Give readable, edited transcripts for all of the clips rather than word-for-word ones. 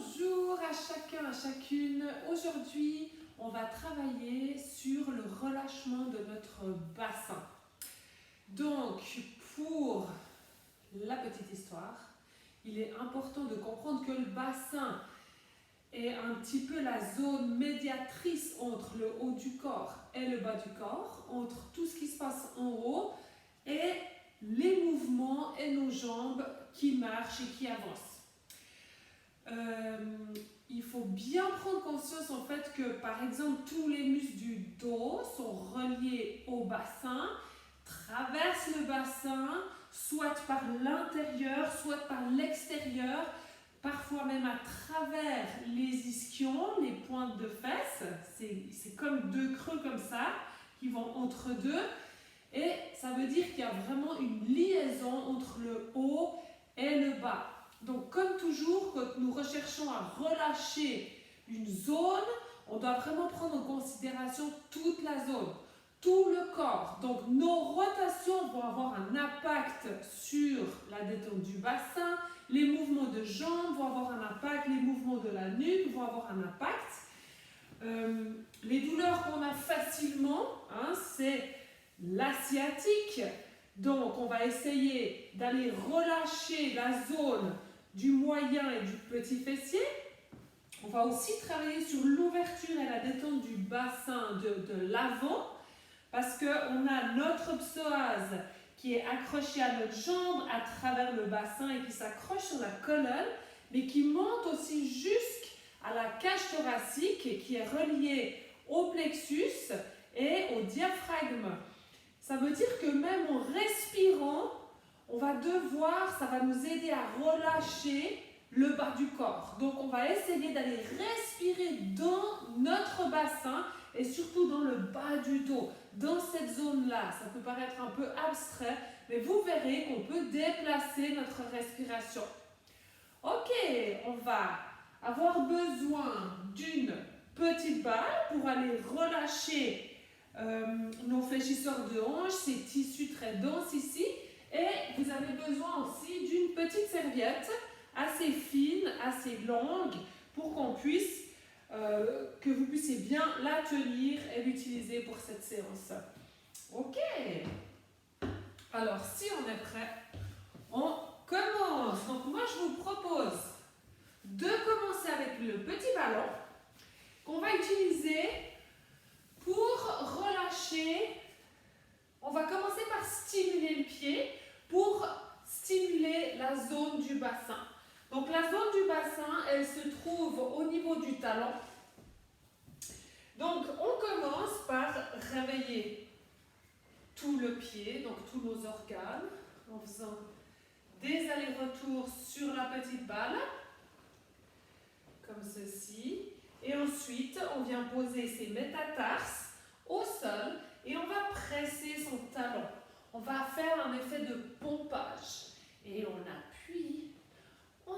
Bonjour à chacun, à chacune. Aujourd'hui, on va travailler sur le relâchement de notre bassin. Donc, pour la petite histoire, il est important de comprendre que le bassin est un petit peu la zone médiatrice entre le haut du corps et le bas du corps, entre tout ce qui se passe en haut et les mouvements et nos jambes qui marchent et qui avancent. Il faut bien prendre conscience en fait que par exemple tous les muscles du dos sont reliés au bassin, traversent le bassin, soit par l'intérieur, soit par l'extérieur, parfois même à travers les ischions, les pointes de fesses. C'est comme deux creux comme ça qui vont entre deux. Et ça veut dire qu'il y a vraiment une liaison entre le haut et le bas. Donc comme toujours, quand nous recherchons à relâcher une zone, on doit vraiment prendre en considération toute la zone, tout le corps. Donc nos rotations vont avoir un impact sur la détente du bassin, les mouvements de jambes vont avoir un impact, les mouvements de la nuque vont avoir un impact. Les douleurs qu'on a facilement, c'est la sciatique. Donc on va essayer d'aller relâcher la zone du moyen et du petit fessier. On va aussi travailler sur l'ouverture et la détente du bassin de l'avant parce qu'on a notre psoas qui est accroché à notre jambe à travers le bassin et qui s'accroche sur la colonne, mais qui monte aussi jusqu'à la cage thoracique et qui est reliée au plexus et au diaphragme. Ça veut dire que même en respirant, ça va nous aider à relâcher le bas du corps. Donc on va essayer d'aller respirer dans notre bassin et surtout dans le bas du dos, dans cette zone-là. Ça peut paraître un peu abstrait, mais vous verrez qu'on peut déplacer notre respiration. Ok, on va avoir besoin d'une petite balle pour aller relâcher nos fléchisseurs de hanches, ces tissus très denses ici. Et vous avez besoin aussi d'une petite serviette assez fine, assez longue, pour que vous puissiez bien la tenir et l'utiliser pour cette séance. Ok. Alors, si on est prêt, on commence. Donc, moi, je vous propose de commencer avec le petit ballon qu'on va utiliser pour relâcher. On va commencer par stimuler le pied pour stimuler la zone du bassin. Donc la zone du bassin, elle se trouve au niveau du talon. Donc on commence par réveiller tout le pied, donc tous nos organes, en faisant des allers-retours sur la petite balle, comme ceci. Et ensuite, on vient poser ses métatarses au sol et on va presser son talon. On va faire un effet de pompage. Et on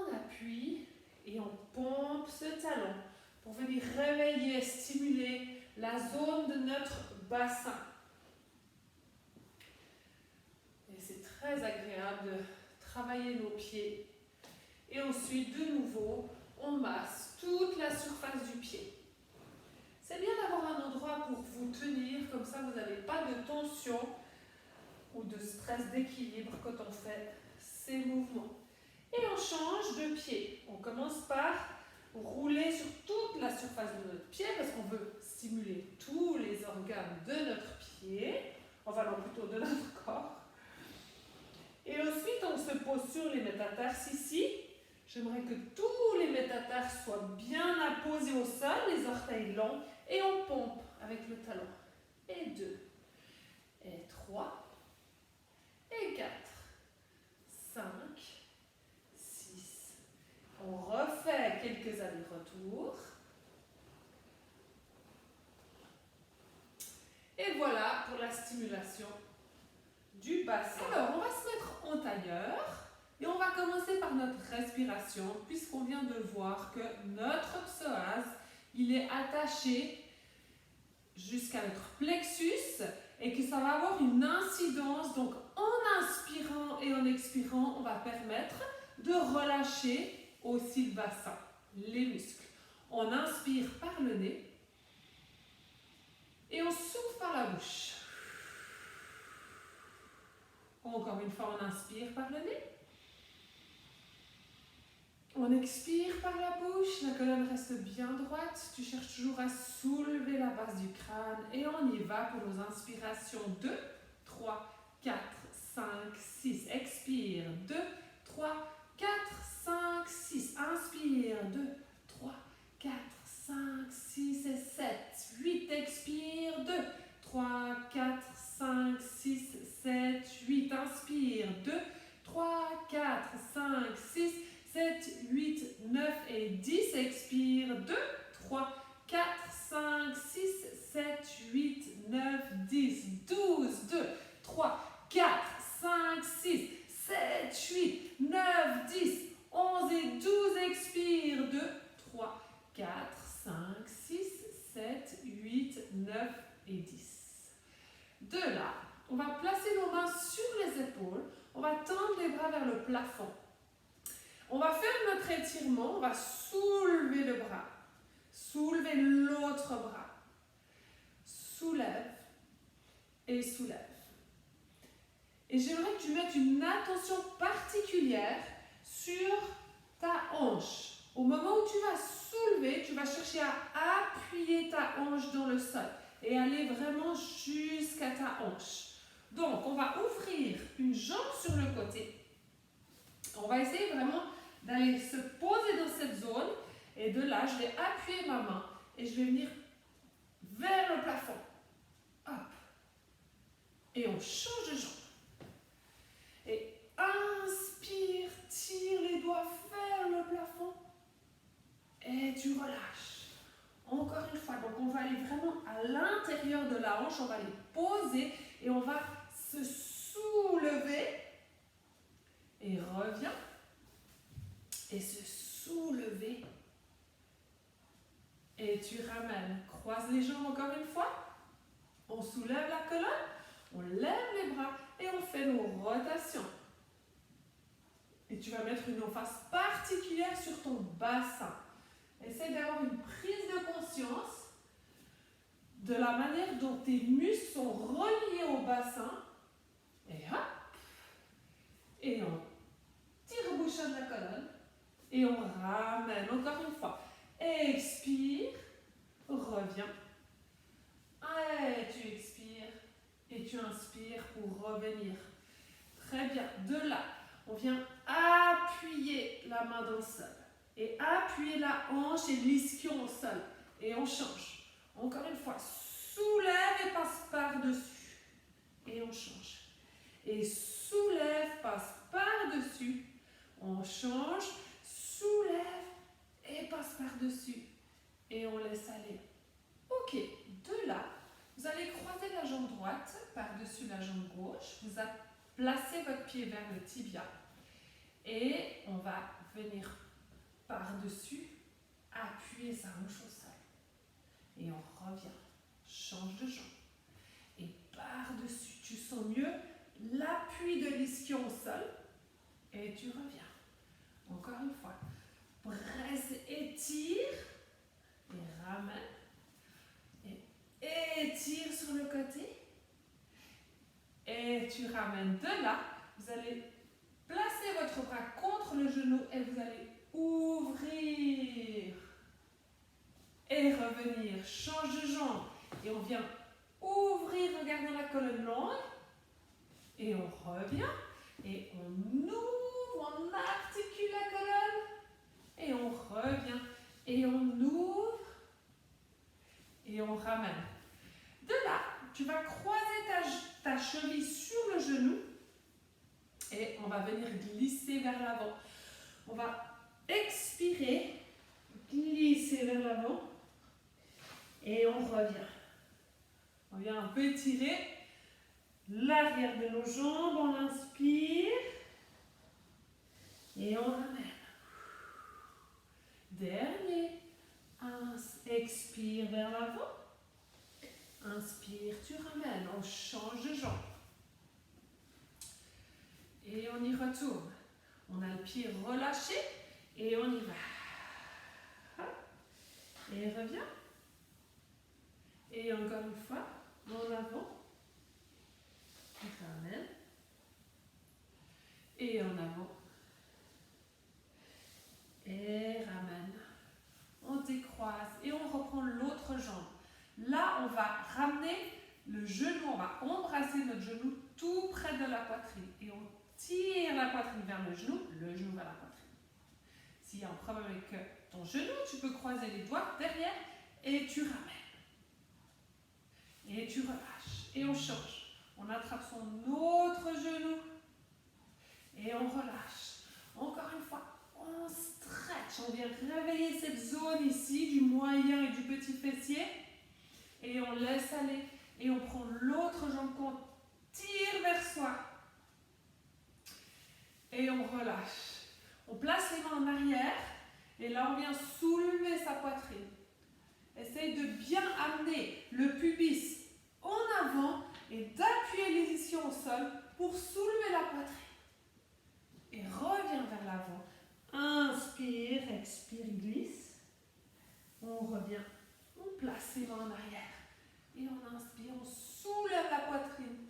appuie et on pompe ce talon pour venir réveiller, stimuler la zone de notre bassin. Et c'est très agréable de travailler nos pieds. Et ensuite, de nouveau, on masse toute la surface du pied. C'est bien d'avoir un endroit pour vous tenir, comme ça vous n'avez pas de tension ou de stress d'équilibre quand on fait ces mouvements. Et on change de pied. On commence par rouler sur toute la surface de notre pied parce qu'on veut stimuler tous les organes de notre pied, enfin non, plutôt de notre corps. Et ensuite, on se pose sur les métatarses ici. J'aimerais que tous les métatarses soient bien apposés au sol, les orteils longs, et on pompe avec le talon. Et 2, et 3, et 4, 5, 6. On refait quelques allers-retours. Et voilà pour la stimulation du bassin. Alors, on va se mettre en tailleur. Et on va commencer par notre respiration, puisqu'on vient de voir que notre psoas, il est attaché jusqu'à notre plexus et que ça va avoir une incidence. Donc, en inspirant et en expirant, on va permettre de relâcher aussi le bassin. les muscles. On inspire par le nez et on souffle par la bouche. Encore une fois, on inspire par le nez. On expire par la bouche, la colonne reste bien droite. Tu cherches toujours à soulever la base du crâne. Et on y va pour nos inspirations. 2, 3, 4, 5, 6. Expire. 2, 3, 4, 5, 6. Inspire. 2, 3, 4, 5, 6 et 7. 8. Expire. 2, 3, 4, 5, 6, 7, 8. Inspire. 2, 3, 4, 5, 6, 7, 8, 9 et 10. Expire. 2, 3, 4, 5, 6, 7, 8, 9, 10, 12. 2, 3, 4, 5, 6, 7, 8, 9, 10, 11 et 12. Expire. 2, 3, 4, 5, 6, 7, 8, 9 et 10. De là, on va placer nos mains sur les épaules. On va tendre les bras vers le plafond. On va faire notre étirement, on va soulever le bras, soulever l'autre bras, soulève et soulève. Et j'aimerais que tu mettes une attention particulière sur ta hanche. Au moment où tu vas soulever, tu vas chercher à appuyer ta hanche dans le sol et aller vraiment jusqu'à ta hanche. Donc, on va ouvrir une jambe sur le côté. On va essayer vraiment d'aller se poser dans cette zone. Et de là, je vais appuyer ma main et je vais venir vers le plafond. Hop. Et on change de jambe. Et inspire, tire les doigts vers le plafond. Et tu relâches. Encore une fois, donc on va aller vraiment à l'intérieur de la hanche. On va les poser et on va se soulever. Et reviens. Et se soulever. Et tu ramènes. Croise les jambes encore une fois. On soulève la colonne. On lève les bras. Et on fait nos rotations. Et tu vas mettre une emphase particulière sur ton bassin. Essaye d'avoir une prise de conscience de la manière dont tes muscles sont reliés au bassin. Et hop. Et on tire-bouchonne la colonne. Et on ramène encore une fois. Expire. Reviens. Et tu expires. Et tu inspires pour revenir. Très bien. De là, on vient appuyer la main dans le sol. Et appuyer la hanche et l'ischio au sol. Et on change. Encore une fois. Soulève et passe par-dessus. Et on change. Et soulève, passe par-dessus. On change. Soulève et passe par-dessus. Et on laisse aller. Ok. De là, vous allez croiser la jambe droite par-dessus la jambe gauche. Vous placez votre pied vers le tibia. Et on va venir par-dessus, appuyer sa hanche au sol. Et on revient. Change de jambe. Et par-dessus, tu sens mieux l'appui de l'ischio au sol. Et tu reviens. Encore une fois. Presse, étire. Et ramène. Et étire sur le côté. Et tu ramènes de là. Vous allez placer votre bras contre le genou et vous allez ouvrir. Et revenir. Change de jambe. Et on vient ouvrir en gardant la colonne longue. Et on revient. Et on ouvre, on articule la colonne. Et on revient. Et on ouvre. Et on ramène. De là, tu vas croiser ta cheville sur le genou. Et on va venir glisser vers l'avant. On va expirer, glisser vers l'avant. Et on revient. On vient un peu étirer l'arrière de nos jambes. On inspire. Et on ramène. Dernier. Expire vers l'avant. Inspire, tu ramènes. On change de jambe. Et on y retourne. On a le pied relâché et on y va. Et reviens. Et encore une fois, en avant. Ramène. Et en avant. Et ramène. On décroise et on reprend l'autre jambe. Là, on va ramener le genou, on va embrasser notre genou tout près de la poitrine. Et on tire la poitrine vers le genou vers la poitrine. S'il y a un problème avec ton genou, tu peux croiser les doigts derrière et tu ramènes. Et tu relâches. Et on change. On attrape son autre genou et on relâche. Encore une fois. On stretch, on vient réveiller cette zone ici du moyen et du petit fessier et on laisse aller et on prend l'autre jambe qu'on tire vers soi et on relâche. On place les mains en arrière et là on vient soulever sa poitrine. Essaye de bien amener le pubis en avant et d'appuyer les ischions au sol pour soulever la poitrine et reviens vers l'avant. Inspire, expire, glisse. On revient, on place les mains en arrière. Et on inspire, on soulève la poitrine.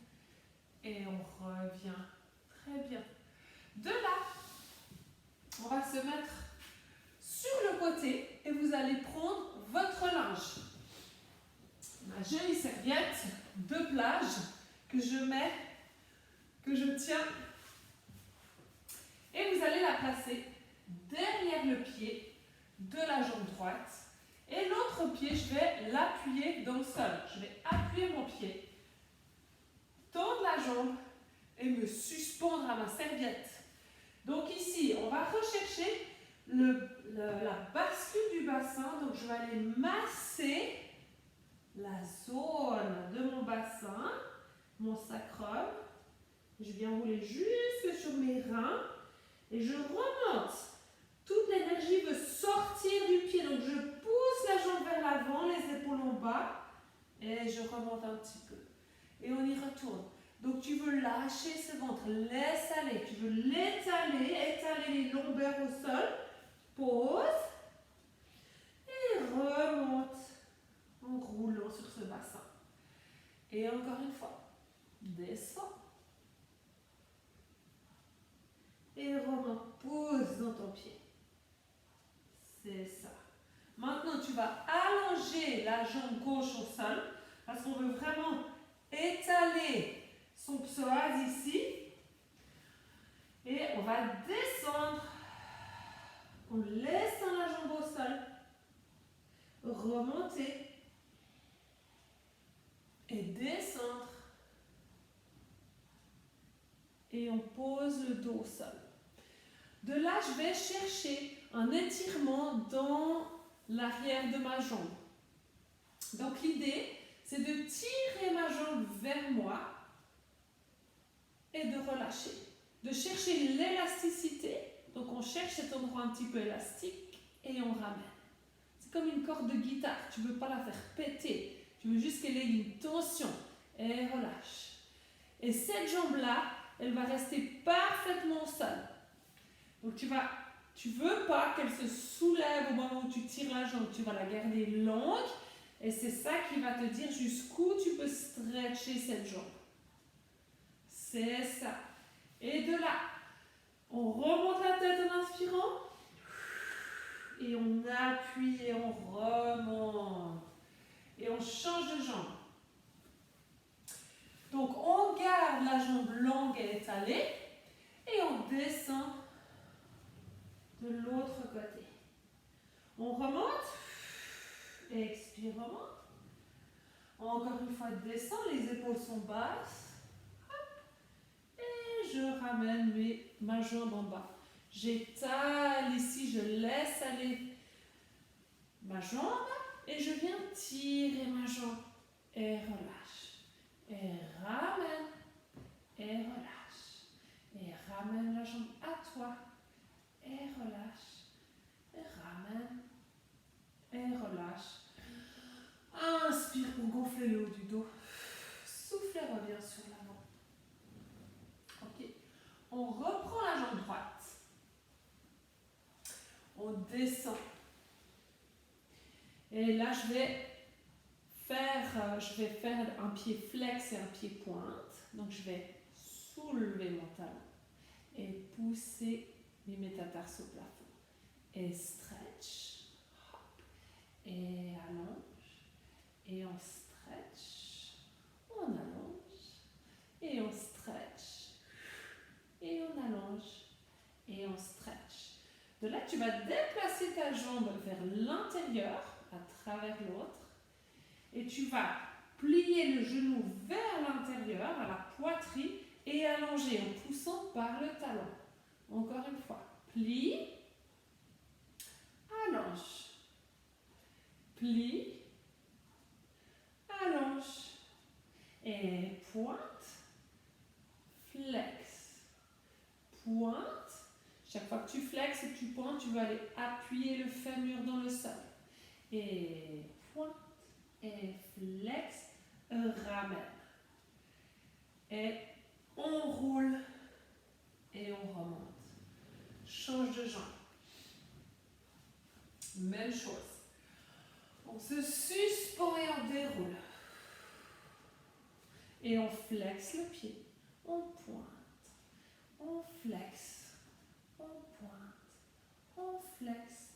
Et on revient. Très bien. De là, on va se mettre sur le côté et vous allez prendre votre linge. Ma jolie serviette de plage que je mets, que je tiens. Et vous allez la placer derrière le pied de la jambe droite et l'autre pied, je vais l'appuyer dans le sol. Je vais appuyer mon pied, tendre la jambe et me suspendre à ma serviette. Donc ici, on va rechercher la bascule du bassin. Donc je vais aller masser la zone de mon bassin, mon sacrum. Je viens rouler jusque sur mes reins et je remonte. Toute l'énergie veut sortir du pied, donc je pousse la jambe vers l'avant, les épaules en bas, et je remonte un petit peu. Et on y retourne. Donc tu veux lâcher ce ventre, laisse aller. Tu veux l'étaler, étaler les lombaires au sol. Pause. Et remonte en roulant sur ce bassin. Et encore une fois, descends. Et remonte, pose dans ton pied. C'est ça. Maintenant, tu vas allonger la jambe gauche au sol parce qu'on veut vraiment étaler son psoas ici. Et on va descendre en laissant la jambe au sol. Remonter. Et descendre. Et on pose le dos au sol. De là, je vais chercher un étirement dans l'arrière de ma jambe. Donc l'idée, c'est de tirer ma jambe vers moi et de relâcher. De chercher l'élasticité. Donc on cherche cet endroit un petit peu élastique et on ramène. C'est comme une corde de guitare. Tu ne veux pas la faire péter. Tu veux juste qu'elle ait une tension. Et relâche. Et cette jambe-là, elle va rester parfaitement au sol. Donc tu veux pas qu'elle se soulève au moment où tu tires la jambe. Tu vas la garder longue et c'est ça qui va te dire jusqu'où tu peux stretcher cette jambe. C'est ça. Et de là, on remonte la tête en inspirant et on appuie et on remonte. Et on change de jambe. Donc on garde la jambe longue et étalée et on descend de l'autre côté. On remonte, expire, remonte. Encore une fois, descend, les épaules sont basses. Et je ramène ma jambe en bas. J'étale ici, je laisse aller ma jambe et je viens tirer ma jambe. Et relâche. Et ramène. Et relâche. Et ramène la jambe à toi. Et relâche. Et ramène. Et relâche. Inspire pour gonfler le haut du dos. Souffle et reviens sur l'avant. Ok. On reprend la jambe droite. On descend. Et là, je vais faire un pied flex et un pied pointe. Donc, je vais soulever mon talon et pousser mes métatarses au plafond. Et stretch. Hop. Et allonge. Et on stretch. On allonge. Et on stretch. Et on allonge. Et on stretch. De là, tu vas déplacer ta jambe vers l'intérieur, à travers l'autre. Et tu vas plier le genou vers l'intérieur, à la poitrine, et allonger en poussant par le talon. Encore une fois. Plie. Allonge. Plie. Allonge. Et pointe. Flex. Pointe. Chaque fois que tu flexes et que tu pointes, tu vas aller appuyer le fémur dans le sol. Et pointe. Et flex. Ramène. Et on roule. Et on remonte. Change de jambe. Même chose. On se suspend et on déroule. Et on flexe le pied. On pointe. On flexe. On pointe. On flexe.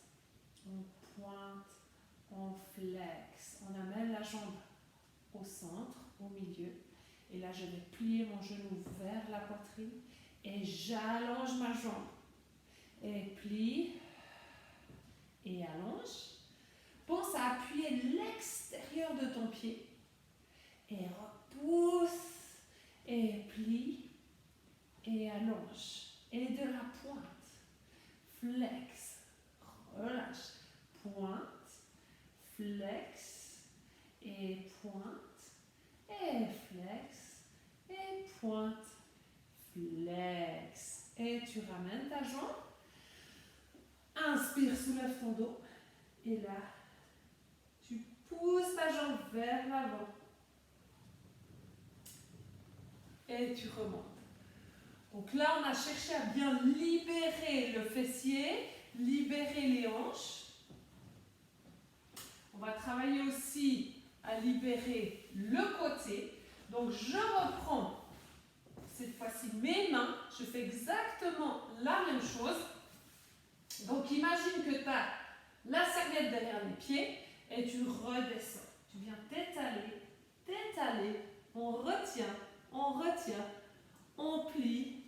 On pointe. On flexe. On amène la jambe au centre, au milieu. Et là, je vais plier mon genou vers la poitrine. Et j'allonge ma jambe. Et plie. Et allonge. Pense à appuyer l'extérieur de ton pied. Et repousse. Et plie. Et allonge. Et de la pointe. Flex. Relâche. Pointe. Flex. Et pointe. Et flex. Et pointe. Flex. Et tu ramènes ta jambe. Inspire, soulève ton dos. Et là, tu pousses ta jambe vers l'avant. Et tu remontes. Donc là, on a cherché à bien libérer le fessier, libérer les hanches. On va travailler aussi à libérer le côté. Donc je reprends cette fois-ci mes mains. Je fais exactement la même chose. Donc imagine que tu as la serviette derrière les pieds et tu redescends. Tu viens t'étaler, t'étaler. On retient, on plie,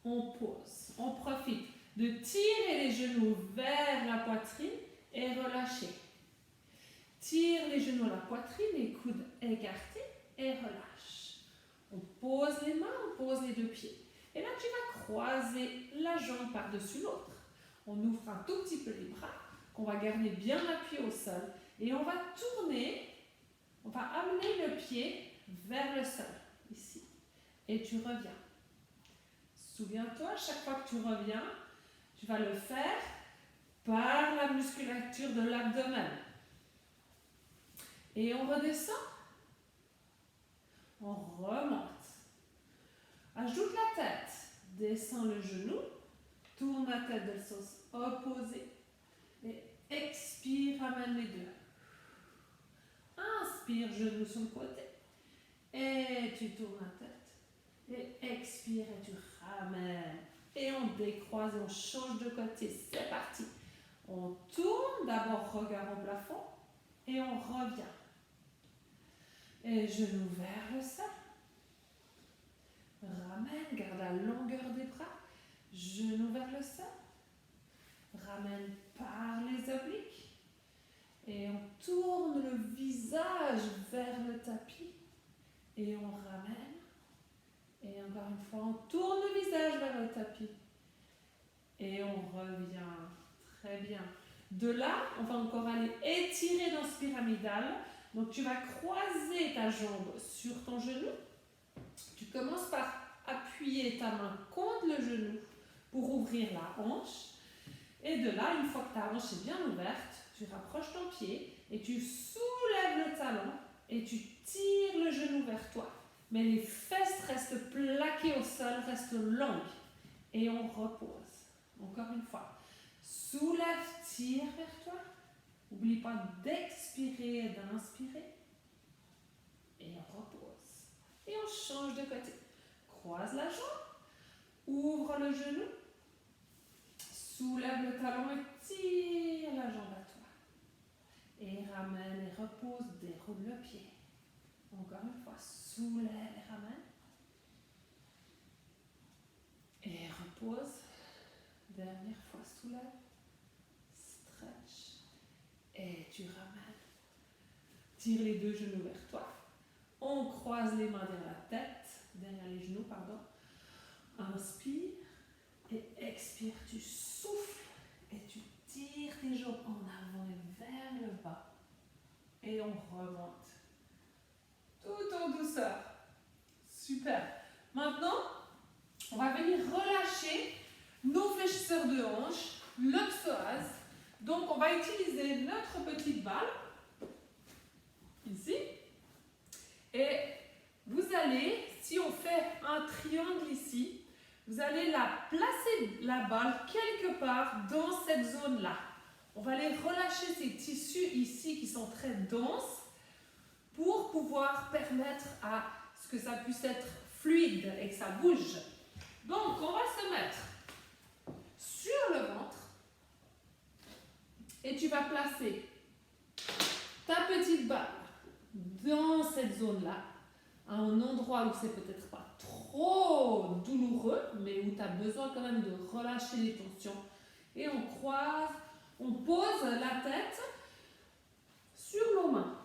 on pose. On profite de tirer les genoux vers la poitrine et relâcher. Tire les genoux à la poitrine, les coudes écartés et relâche. On pose les mains, on pose les deux pieds. Et là, tu vas croiser la jambe par-dessus l'autre. On ouvre un tout petit peu les bras, qu'on va garder bien appuyé au sol. Et on va tourner, on va amener le pied vers le sol, ici. Et tu reviens. Souviens-toi, chaque fois que tu reviens, tu vas le faire par la musculature de l'abdomen. Et on redescend. On remonte. Ajoute la tête. Descends le genou. Tourne la tête de sens opposé. Et expire, ramène les deux. Inspire, genou sur le côté. Et tu tournes la tête. Et expire et tu ramènes. Et on décroise et on change de côté. C'est parti. On tourne, d'abord regard au plafond. Et on revient. Et genou vers le sol. Ramène, garde la longueur des bras. Genou vers le sol. Ramène par les obliques. Et on tourne le visage vers le tapis. Et on ramène. Et encore une fois, on tourne le visage vers le tapis. Et on revient. Très bien. De là, on va encore aller étirer dans ce pyramidal. Donc tu vas croiser ta jambe sur ton genou. Tu commences par appuyer ta main contre le genou pour ouvrir la hanche. Et de là, une fois que ta hanche est bien ouverte, tu rapproches ton pied et tu soulèves le talon et tu tires le genou vers toi. Mais les fesses restent plaquées au sol, restent longues. Et on repose. Encore une fois. Soulève, tire vers toi. N'oublie pas d'expirer et d'inspirer. Et on repose. Et on change de côté. Croise la jambe. Ouvre le genou. Soulève le talon et tire la jambe à toi. Et ramène et repose. Déroule le pied. Encore une fois, soulève et ramène. Et repose. Dernière fois, soulève. Stretch. Et tu ramènes. Tire les deux genoux vers toi. On croise les mains derrière la tête. Derrière les genoux, pardon. Inspire. Et expire. Tu souffles. Et tu tires tes jambes en avant et vers le bas. Et on remonte. Tout en douceur. Super. Maintenant, on va venir relâcher nos fléchisseurs de hanches, le psoas. Donc, on va utiliser notre petite balle, ici. Et vous allez, si on fait un triangle ici, vous allez placer la balle quelque part dans cette zone-là. On va aller relâcher ces tissus ici qui sont très denses pour pouvoir permettre à ce que ça puisse être fluide et que ça bouge. Donc, on va se mettre sur le ventre et tu vas placer ta petite balle dans cette zone-là, à un endroit où c'est peut-être pas trop douloureux, mais où tu as besoin quand même de relâcher les tensions. Et on croise, on pose la tête sur nos mains.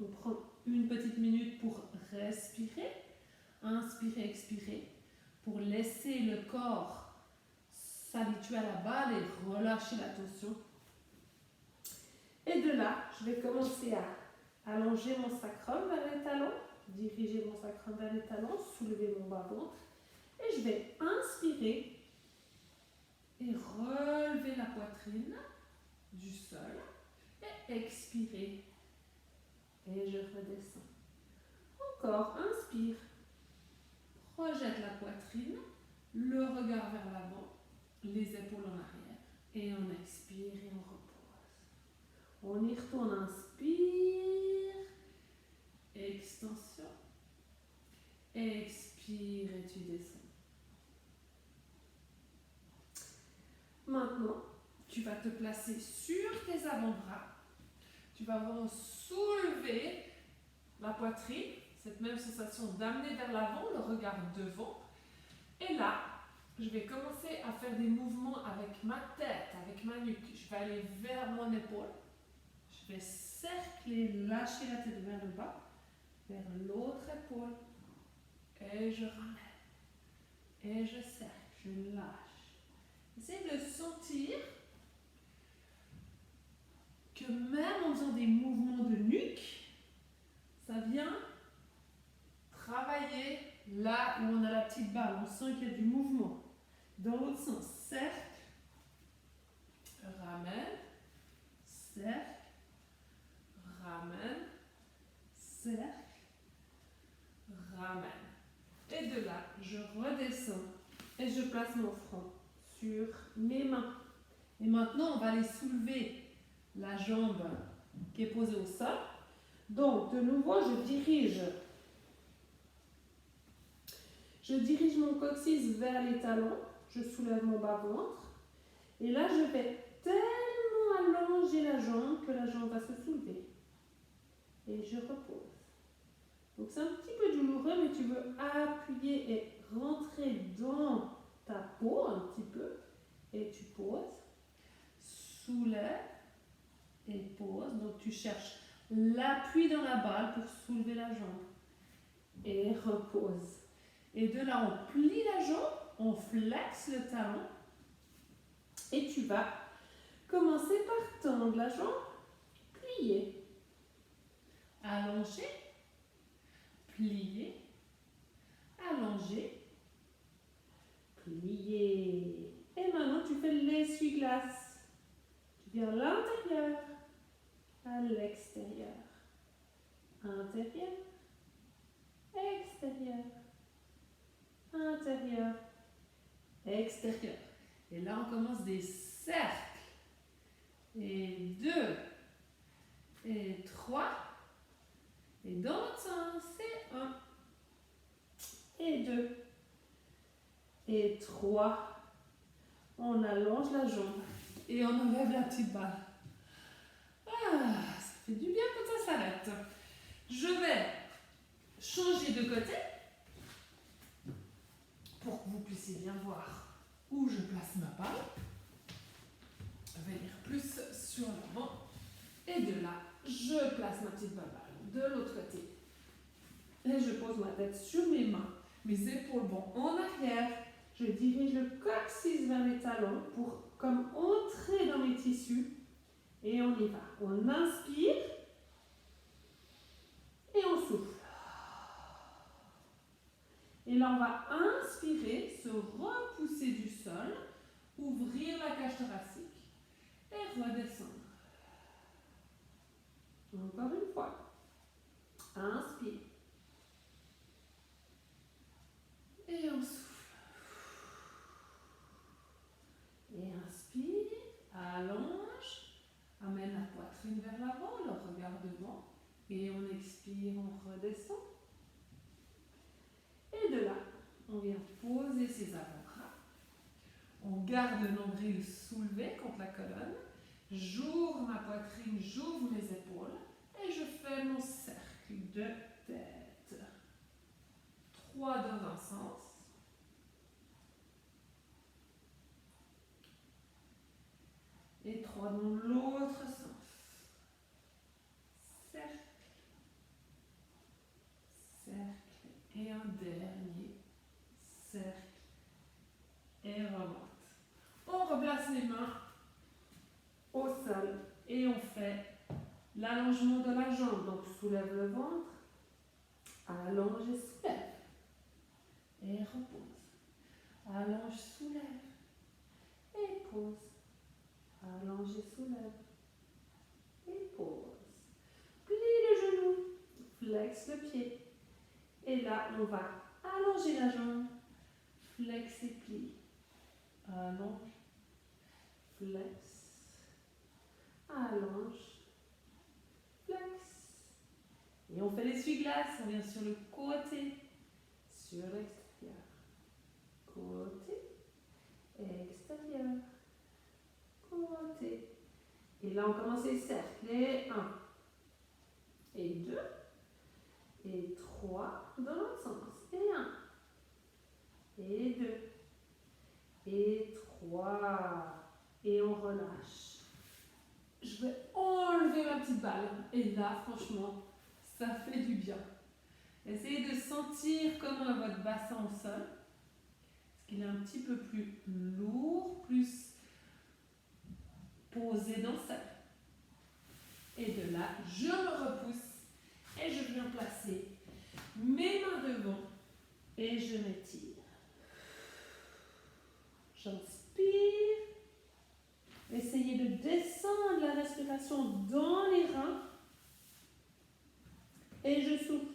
On prend une petite minute pour respirer, inspirer, expirer, pour laisser le corps s'habituer à la balle et relâcher la tension. Et de là, je vais commencer à allonger mon sacrum vers les talons, diriger mon sacrum vers les talons, soulever mon bas-ventre. Et je vais inspirer et relever la poitrine du sol. Et expirer. Et je redescends. Encore, inspire. Projette la poitrine, le regard vers l'avant, les épaules en arrière. Et on expire et on repose. On y retourne, inspire. Extension. Expire et tu descends. Maintenant, tu vas te placer sur tes avant-bras. Tu vas vraiment soulever la poitrine, cette même sensation d'amener vers l'avant, le regard devant. Et là, je vais commencer à faire des mouvements avec ma tête, avec ma nuque. Je vais aller vers mon épaule. Je vais cercler, lâcher la tête vers le bas, vers l'autre épaule. Et je ramène. Et je cercle, je lâche. Essayez de sentir que même en faisant des mouvements de nuque, ça vient travailler là où on a la petite balle. On sent qu'il y a du mouvement. Dans l'autre sens, cercle, ramène, cercle, ramène, cercle, ramène. Et de là, je redescends et je place mon front sur mes mains. Et maintenant, on va aller soulever la jambe qui est posée au sol. Donc, de nouveau, je dirige mon coccyx vers les talons. Je soulève mon bas-ventre. Et là, je vais tellement allonger la jambe que la jambe va se soulever. Et je repose. Donc, c'est un petit peu douloureux, mais tu veux appuyer et rentrer dans ta peau un petit peu. Et tu poses. Soulève et pose. Donc, tu cherches l'appui dans la balle pour soulever la jambe. Et repose. Et de là, on plie la jambe, on flexe le talon. Et tu vas commencer par tendre la jambe, plier, allonger, plier, allonger, plier. Et maintenant, tu fais l'essuie-glace. Tu viens à l'intérieur, à l'extérieur. Intérieur, extérieur, intérieur, extérieur. Et là, on commence des cercles. Et 2. Et 3. Et dans l'autre sens, c'est 1. Et 2. Et 3. On allonge la jambe. Et on enlève la petite balle. Ah, ça fait du bien quand ça s'arrête. Je vais changer de côté pour que vous puissiez bien voir où je place ma balle. Venir plus sur l'avant. Et de là, je place ma petite balle de l'autre côté. Et je pose ma tête sur mes mains. Mes épaules vont en arrière. Je dirige le coccyx vers les talons pour comme entrer dans mes tissus. Et on y va. On inspire. Et on souffle. Et là, on va inspirer, se repousser du sol, ouvrir la cage thoracique et redescendre. Encore une fois. Inspire. Et on souffle. Et inspire, allonge, amène la poitrine vers l'avant, le regard devant. Et on expire, on redescend. Et de là, on vient poser ses avant-bras. On garde le nombril soulevé contre la colonne. J'ouvre ma poitrine, j'ouvre mes épaules. Et je fais mon cercle de tête. 3 dans un sens. Et 3 dans l'autre sens. Cercle. Cercle. Et un dernier. Cercle. Et remonte. On replace les mains au sol. Et on fait l'allongement de la jambe. Donc soulève le ventre. Allonge et soulève. Et repose. Allonge, soulève. Et pose. Allonge et soulève. Et pose. Plie le genou. Flexe le pied. Et là, on va allonger la jambe. Flex et plie. Allonge. Flex. Allonge. Flex. Et on fait l'essuie-glace. On vient sur le côté. Sur l'extérieur. Côté. Extérieur. Côté. Et là, on commence les cercles. Et 1. Et 2. Et 3. Dans l'autre sens. Et 1. Et 2. Et 3. Et on relâche. Je vais enlever ma petite balle. Et là, franchement, ça fait du bien. Essayez de sentir comment est votre bassin au sol. Parce qu'il est un petit peu plus lourd, plus posé dans le sol. Et de là, je me repousse. Et je viens placer mes mains devant. Et je m'étire. J'inspire. Essayez de descendre la respiration dans les reins. Et je souffle.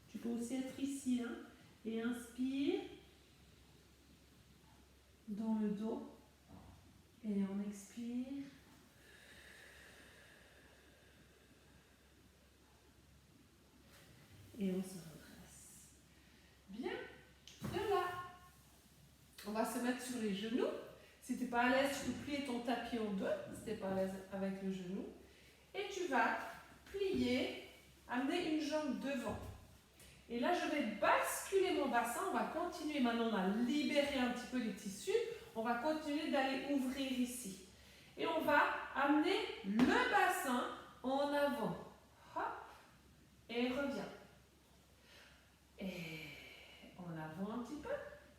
Tu peux aussi être ici. Hein, et inspire. Dans le dos. Et on expire. Et on se redresse. Bien. De là, on va se mettre sur les genoux. Si tu n'es pas à l'aise, tu peux plier ton tapis en deux. Si tu n'es pas à l'aise avec le genou. Et tu vas plier, amener une jambe devant. Et là, je vais basculer mon bassin. On va continuer maintenant à libérer un petit peu les tissus. On va continuer d'aller ouvrir ici. Et on va amener le bassin en avant. Hop. Et reviens. Et en avant un petit peu.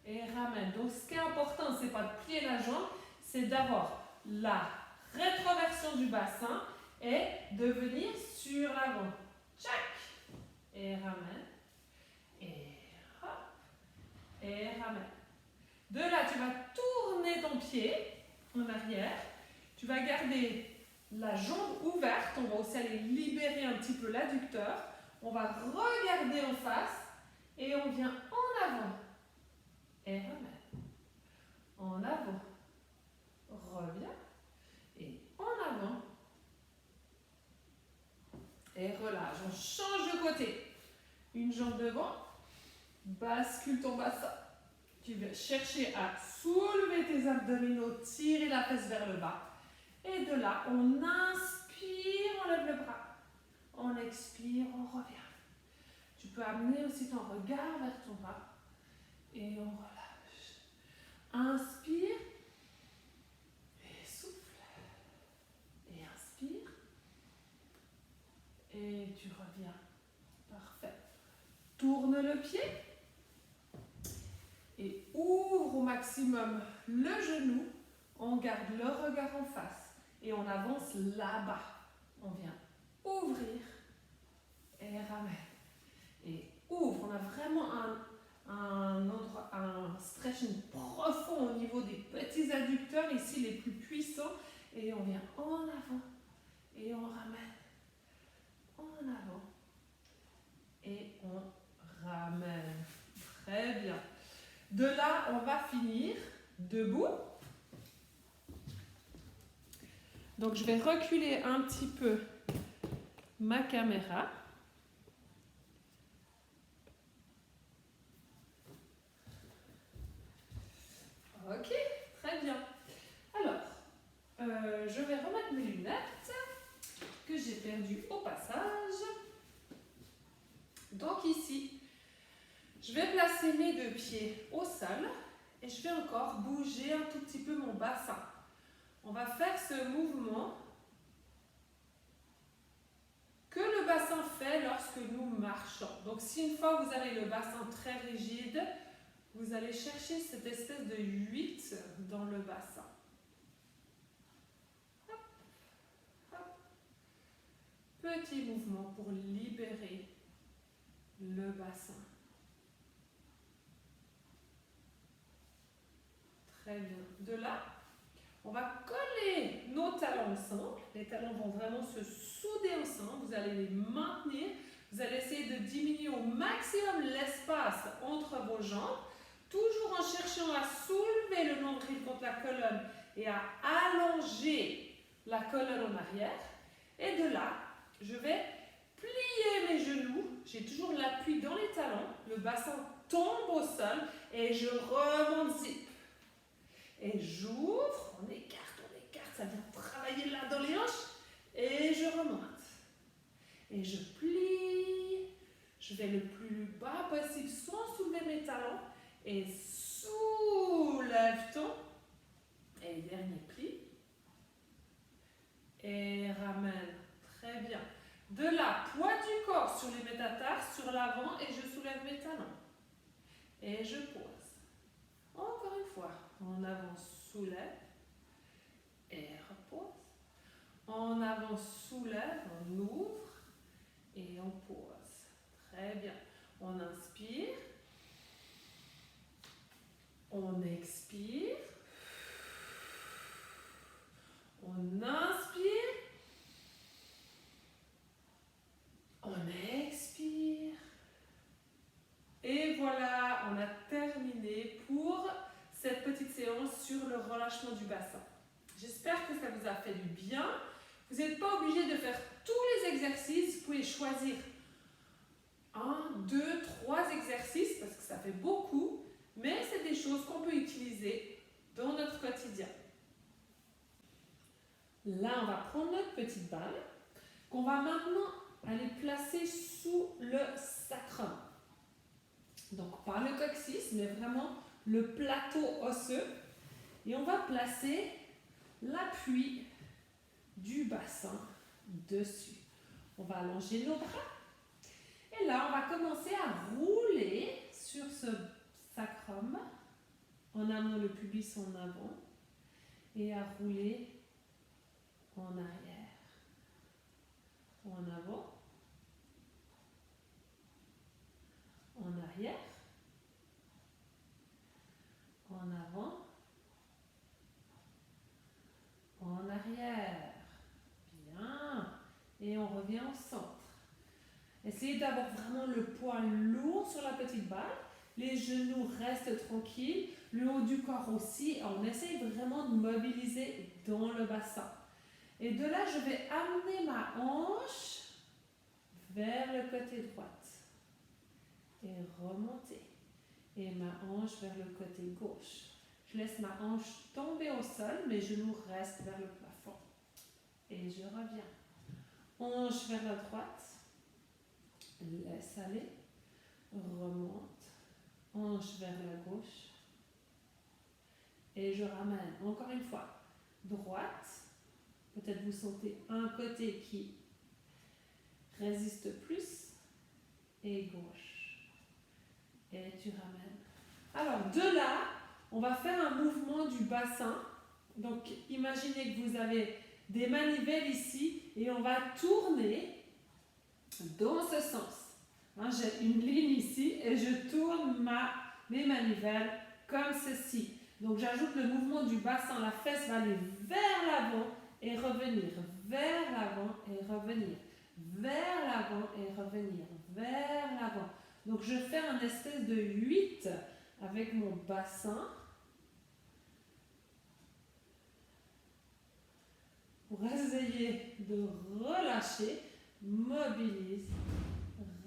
Et ramène. Donc, ce qui est important, ce n'est pas de plier la jambe, c'est d'avoir la rétroversion du bassin et de venir sur l'avant. Tchac. Et ramène. Et hop. Et ramène. De là, tu vas tourner ton pied en arrière. Tu vas garder la jambe ouverte. On va aussi aller libérer un petit peu l'adducteur. On va regarder en face. Et on vient en avant. Et remets. En avant. Reviens. jambe devant, bascule ton bassin. Tu vas chercher à soulever tes abdominaux, tirer la fesse vers le bas. Et de là, on inspire, on lève le bras. On expire, on revient. Tu peux amener aussi ton regard vers ton bras. Et on relâche. Inspire. Et souffle. Et inspire. Et tu reviens. Parfait. Tourne le pied. Et ouvre au maximum le genou. On garde le regard en face. Et on avance là-bas. On vient ouvrir. Et ramène. Et ouvre. On a vraiment un stretching profond au niveau des petits adducteurs, ici les plus puissants. Et on vient en avant. Et on ramène. En avant. Et on ramène. Très bien. De là, on va finir debout. Donc, je vais reculer un petit peu ma caméra. Ok, très bien. Alors, je vais remettre mes lunettes que j'ai perdues au passage. Donc ici, je vais placer mes deux pieds au sol et je vais encore bouger un tout petit peu mon bassin. On va faire ce mouvement que le bassin fait lorsque nous marchons. Donc si une fois vous avez le bassin très rigide, vous allez chercher cette espèce de 8 dans le bassin. Hop, hop. Petit mouvement pour libérer le bassin. Très bien. De là, on va coller nos talons ensemble. Les talons vont vraiment se souder ensemble. Vous allez les maintenir. Vous allez essayer de diminuer au maximum l'espace entre vos jambes. Toujours en cherchant à soulever le nombril contre la colonne et à allonger la colonne en arrière. Et de là, je vais plier mes genoux. J'ai toujours l'appui dans les talons. Le bassin tombe au sol et je remonte zip. Et j'ouvre, on écarte, ça vient travailler là dans les hanches. Et je remonte. Et je plie. Je vais le plus bas possible sans soulever mes talons. Et soulève-ton. Et dernier pli. Et ramène. Très bien. De là, poids du corps sur les métatarses, sur l'avant. Et je soulève mes talons. Et je pose. Encore une fois. En avant, soulève. Et repose. En avant, soulève. On ouvre. Et on pose. Très bien. On inspire. On expire. On inspire. On expire. Et voilà, on a terminé pour cette petite séance sur le relâchement du bassin. J'espère que ça vous a fait du bien. Vous n'êtes pas obligé de faire tous les exercices. Vous pouvez choisir 1, 2, 3 exercices parce que ça fait beaucoup. Mais c'est des choses qu'on peut utiliser dans notre quotidien. Là, on va prendre notre petite balle qu'on va maintenant aller placer sous le sacrum. Donc, pas le coccyx, mais vraiment le plateau osseux. Et on va placer l'appui du bassin dessus. On va allonger nos bras. Et là, on va commencer à rouler sur ce sacrum en amenant le pubis en avant et à rouler en arrière, en avant, en arrière, en avant, en arrière. Bien. Et on revient au centre. Essayez d'avoir vraiment le poids lourd sur la petite balle. Les genoux restent tranquilles. Le haut du corps aussi. On essaye vraiment de mobiliser dans le bassin. Et de là, je vais amener ma hanche vers le côté droit. et remonter. Et ma hanche vers le côté gauche. Je laisse ma hanche tomber au sol, mes genoux restent vers le plafond. Et je reviens. Hanche vers la droite. Laisse aller. Remonte. Hanche vers la gauche. Et je ramène. Encore une fois. Droite. Peut-être vous sentez un côté qui résiste plus. Et gauche. Et tu ramènes. Alors, de là, on va faire un mouvement du bassin. Donc, imaginez que vous avez des manivelles ici et on va tourner dans ce sens. Hein, j'ai une ligne ici et je tourne mes manivelles comme ceci. Donc, j'ajoute le mouvement du bassin. La fesse va aller vers l'avant et revenir. Vers l'avant et revenir. Vers l'avant et revenir. Vers l'avant. Donc, je fais un espèce de 8 avec mon bassin. Pour essayer de relâcher, mobilise,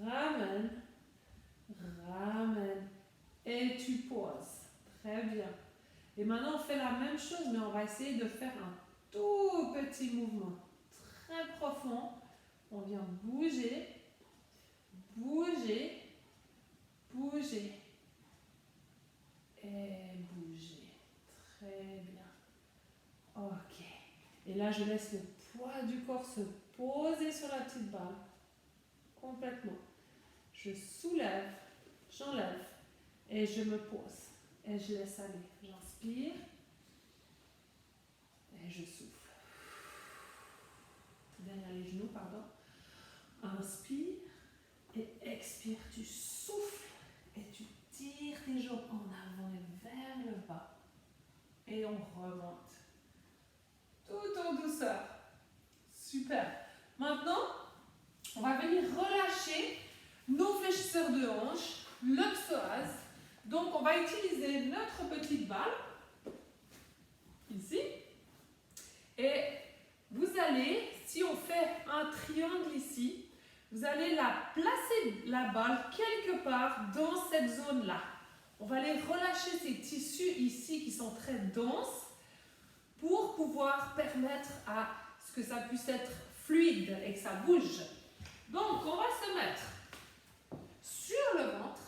ramène, ramène et tu poses. Très bien. Et maintenant on fait la même chose mais on va essayer de faire un tout petit mouvement très profond. On vient bouger, bouger, bouger et bouger. Très bien. Ok. Et là, je laisse le poids du corps se poser sur la petite balle. Complètement. Je soulève, j'enlève et je me pose. Et je laisse aller. J'inspire et je souffle. Derrière les genoux, pardon. Inspire et expire. Tu souffles et tu tires tes jambes en avant et vers le bas. Et on remonte. Tout en douceur. Super. Maintenant, on va venir relâcher nos fléchisseurs de hanches, le psoas. Donc, on va utiliser notre petite balle, ici. Et vous allez, si on fait un triangle ici, vous allez placer la balle quelque part dans cette zone-là. On va aller relâcher ces tissus ici qui sont très denses pour pouvoir permettre à ce que ça puisse être fluide et que ça bouge. Donc, on va se mettre sur le ventre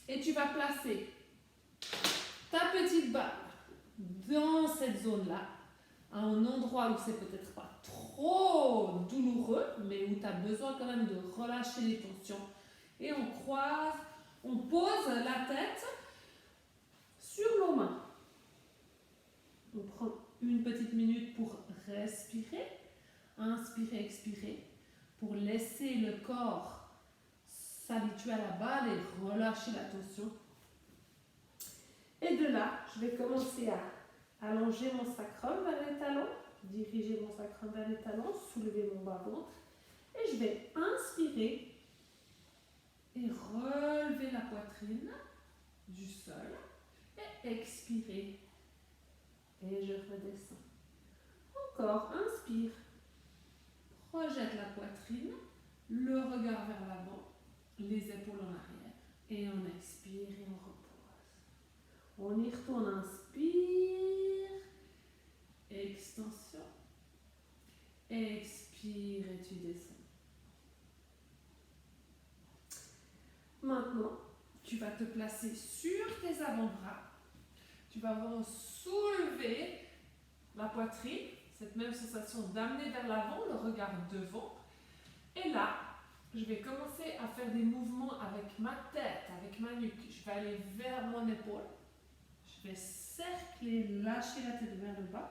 et tu vas placer ta petite balle dans cette zone-là, à un endroit où c'est peut-être pas trop douloureux, mais où tu as besoin quand même de relâcher les tensions. Et on croise, on pose la tête sur nos mains. On prend une petite minute pour respirer, inspirer, expirer, pour laisser le corps s'habituer à la balle et relâcher la tension. Et de là, je vais commencer à allonger mon sacrum vers les talons, diriger mon sacrum vers les talons, soulever mon bas-ventre. Et je vais inspirer et relever la poitrine du sol. Et expirer. Et je redescends. Encore, inspire. Projette la poitrine, le regard vers l'avant, les épaules en arrière. Et on expire et on repose. On y retourne, inspire. Extension. Expire et tu descends. Maintenant, tu vas te placer sur tes avant-bras. Tu vas vraiment soulever la poitrine, cette même sensation d'amener vers l'avant, le regard devant. Et là, je vais commencer à faire des mouvements avec ma tête, avec ma nuque. Je vais aller vers mon épaule. Je vais cercler, lâcher la tête vers le bas,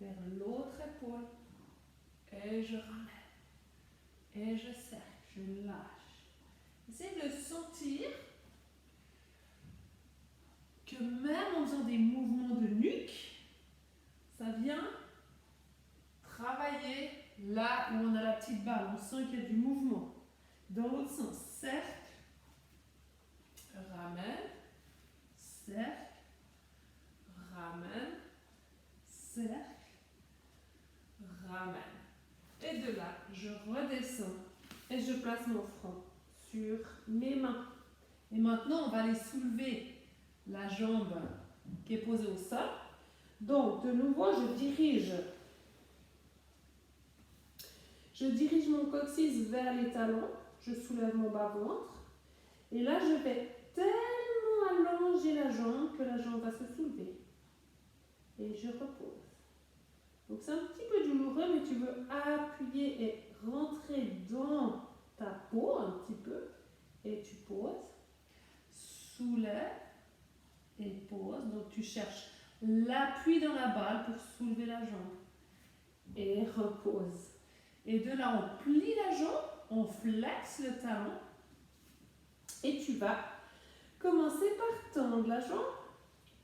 vers l'autre épaule. Et je ramène. Et je cercle, je lâche. Essayez de sentir que même en faisant des mouvements de nuque, ça vient travailler là où on a la petite balle. On sent qu'il y a du mouvement. Dans l'autre sens, cercle, ramène, cercle, ramène, cercle, ramène. Et de là, je redescends et je place mon front sur mes mains. Et maintenant, on va aller soulever la jambe qui est posée au sol. Donc, de nouveau, je dirige mon coccyx vers les talons. Je soulève mon bas-ventre. Et là, je vais tellement allonger la jambe que la jambe va se soulever. Et je repose. Donc, c'est un petit peu douloureux, mais tu veux appuyer et rentrer dans ta peau un petit peu. Et tu poses. Soulève et pose. Donc, tu cherches l'appui dans la balle pour soulever la jambe. Et repose. Et de là, on plie la jambe, on flexe le talon. Et tu vas commencer par tendre la jambe,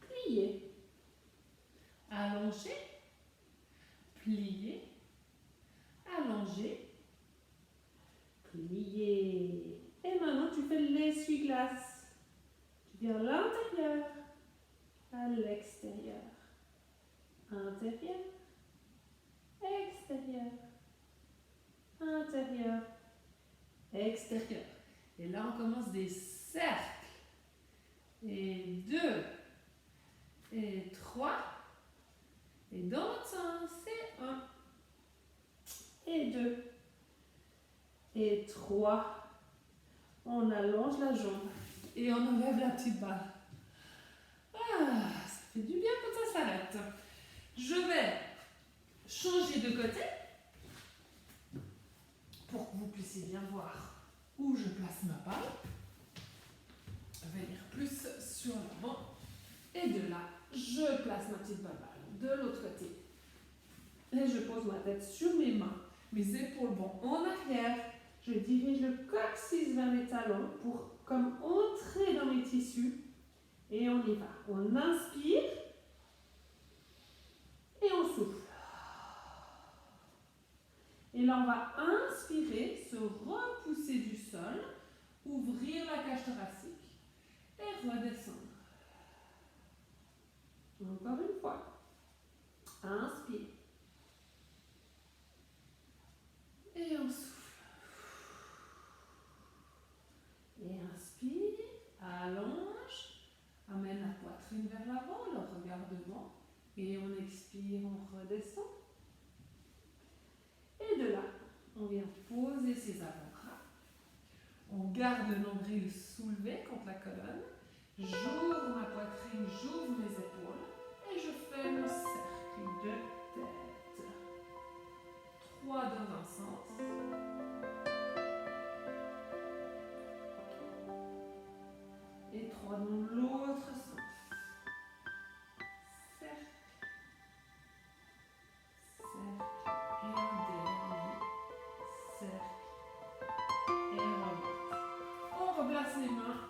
plier, allonger, plier, allonger, plier. Et maintenant, tu fais l'essuie-glace. Tu viens à l'intérieur, à l'extérieur. Intérieur, extérieur, intérieur, extérieur. Et là, on commence des cercles. Et 2, et 3. Et dans l'autre sens, c'est 1, et 2, et 3. On allonge la jambe et on enlève la petite balle. Ah, ça fait du bien quand ça s'arrête. Je vais changer de côté pour que vous puissiez bien voir où je place ma balle. Venir plus sur l'avant. Et de là, je place ma petite balle de l'autre côté. Et je pose ma tête sur mes mains. Mes épaules vont en arrière. Je dirige le coccyx vers mes talons pour comme entrer dans mes tissus. Et on y va. On inspire. Et on souffle. Et là, on va inspirer, se repousser du sol, ouvrir la cage thoracique et redescendre. Encore une fois. Inspire. Et on souffle. Et inspire, allonge, amène la poitrine vers l'avant, le regard devant. Et on expire, on redescend. Et de là, on vient poser ses avant-bras. On garde le nombril soulevé contre la colonne. J'ouvre ma poitrine, j'ouvre mes épaules. Et je fais mon cercle de tête. 3 dans un sens. Et 3 dans l'autre sens. Cercle. Cercle. Et un dernier. Cercle. Et remonte. On replace les mains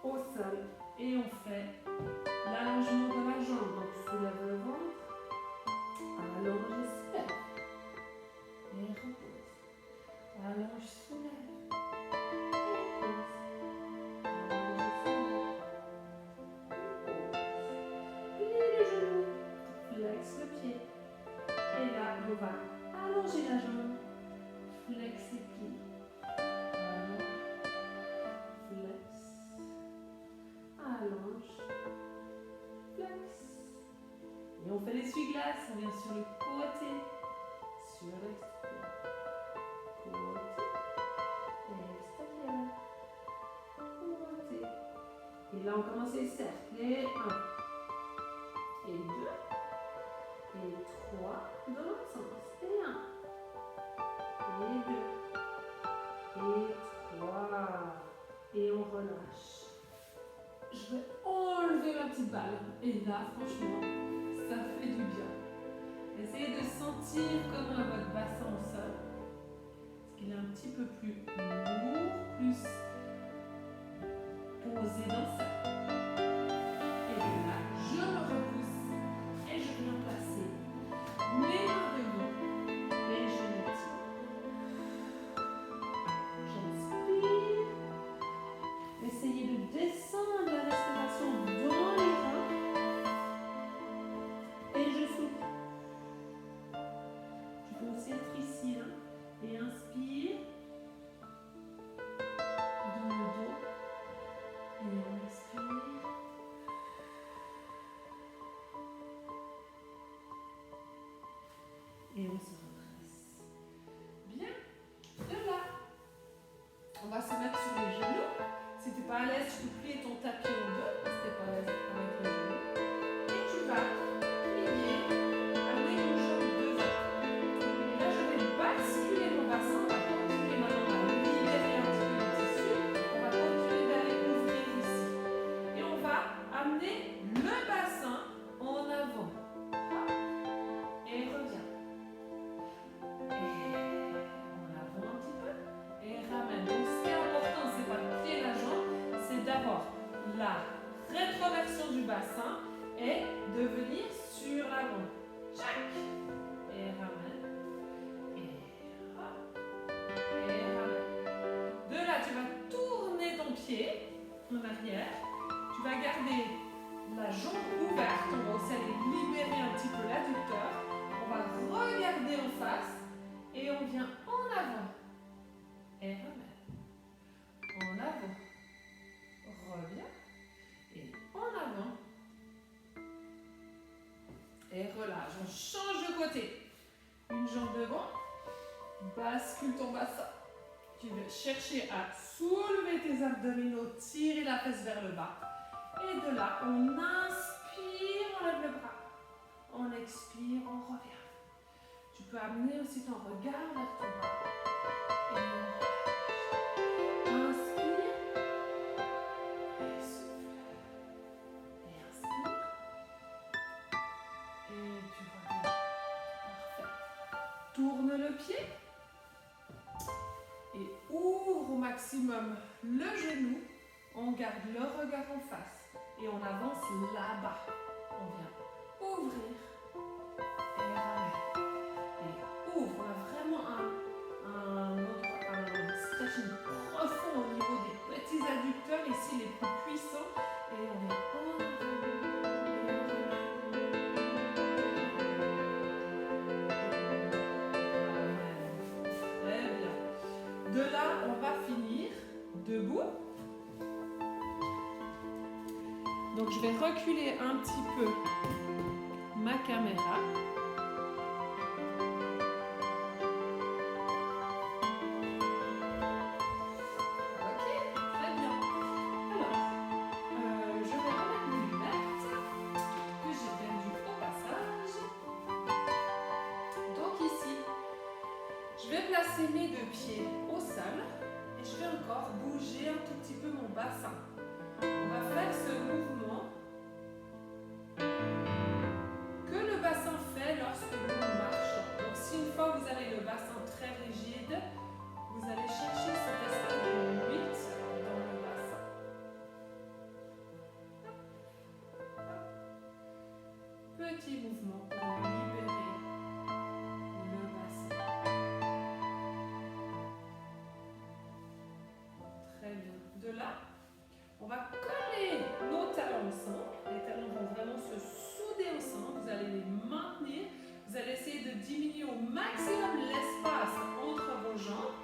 au sol. Et on fait l'allongement de la jambe. Donc soulève le ventre. Allonge et soulève. Et repose. Allonge, soulève. Et pose. Allonge, soulève. Plie le genou. Flexe le pied. Et là, on va allonger la jambe. Flexe et plie. Allonge. Flexe. Allonge. Flexe. Et on fait l'essuie-glace. On vient sur le côté. Sur l'extérieur. Côté. Extérieur. Côté. Et là, on commence les cercles. Et 1. Et 2. Et 3. Dans l'autre sens. Et 1. Et 2. Et 3. Et on relâche. Je vais enlever ma petite balle. Et là, franchement, ça fait du bien. Essayez de sentir comment est votre bassin au sol. Est-ce qu'il est un petit peu plus lourd, plus posé dans ça. Et là, je me repousse et je viens placer mes mains devant et je m'étire. J'inspire. Essayez de descendre la respiration dans les reins. Et je souffle. Tu peux aussi être ici. Et inspire. Et on se redresse. Bien. De là, on va se mettre sur les genoux. Si tu n'es pas à l'aise, tu peux plier ton tapis en deux. Si tu n'es pas à l'aise avec les genoux. Et tu vas plier, amener une jambe devant. Et là, je vais basculer mon bassin. On va continuer maintenant à libérer un petit peu le tissu. On va continuer d'aller ouvrir ici. Et on va amener le bassin en avant. Et reviens. Et en avant un petit peu. Et ramène. Donc, ce qui est important, c'est pas de plier la jambe, c'est d'avoir la rétroversion du bassin et de venir sur l'avant. Chac. Et ramène. Et hop. Et ramène. De là, tu vas tourner ton pied en arrière. Tu vas garder la jambe ouverte. On va aussi aller libérer un petit peu l'adducteur. On va regarder en face. Et on vient en avant. Et ramène. En avant. Reviens. Et en avant. Et relâche. On change de côté. Une jambe devant. Bascule ton bassin. Tu vas chercher à soulever tes abdominaux, tirer la fesse vers le bas. Et de là, on inspire, on lève le bras. On expire, on revient. Tu peux amener aussi ton regard vers ton bras. Et on relâche. Inspire. Et souffle. Et inspire. Et tu reviens. Parfait. Tourne le pied. Et ouvre au maximum le genou. On garde le regard en face. Et on avance là-bas. On vient ouvrir. Et ramène. Et ouvre. On a vraiment un stretching profond au niveau des petits adducteurs. Ici, les plus puissants. Et on vient en avant. Et on ramène. Très bien. De là, on va finir debout. Donc je vais reculer un petit peu ma caméra. Ok, très bien. Alors, je vais remettre mes lunettes que j'ai perdues au passage. Donc ici, je vais placer mes deux pieds au sol et je vais encore bouger un tout petit peu mon bassin. On va faire ce mouvement que le bassin fait lorsque nous marchons. Donc si une fois vous avez le bassin très rigide, vous allez chercher cet espace de 8 dans le bassin. Petit mouvement pour libérer le bassin. Très bien. De là, on va coller nos talons ensemble. Les talons vont vraiment se souder ensemble. Vous allez les maintenir. Vous allez essayer de diminuer au maximum l'espace entre vos jambes.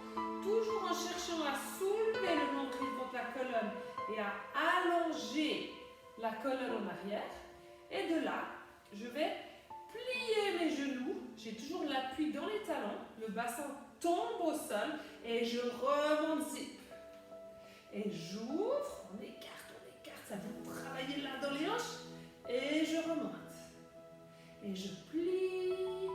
Toujours en cherchant à soulever le nombril contre la colonne et à allonger la colonne en arrière. Et de là, je vais plier mes genoux. J'ai toujours l'appui dans les talons. Le bassin tombe au sol et je remonte zip. Et j'ouvre, on écarte, ça vous travaillez là dans les hanches. Et je remonte. Et je plie.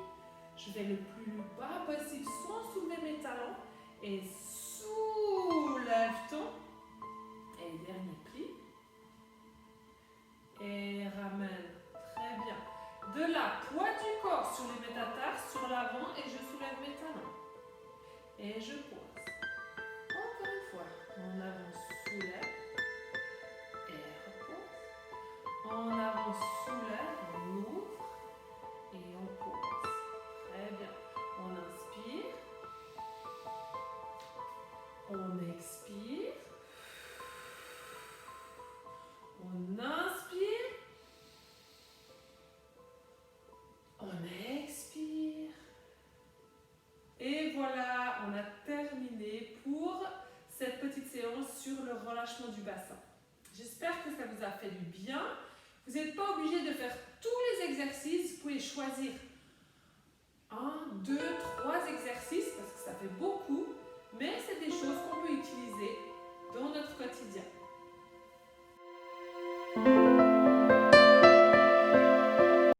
Je vais le plus bas possible sans soulever mes talons. Et soulève-t-on. Et dernier pli. Et ramène. Très bien. De là, poids du corps sur les métatarses, sur l'avant. Et je soulève mes talons. Et je pose. Encore une fois. En avant, soulève. Et repose. En avant, soulève. On ouvre. Et on pose. Très bien. On inspire. On expire. On inspire. On expire. Et voilà, on a terminé pour cette petite séance sur le relâchement du bassin. J'espère que ça vous a fait du bien. Vous n'êtes pas obligé de faire tous les exercices. Vous pouvez choisir 1, 2, 3 exercices parce que ça fait beaucoup.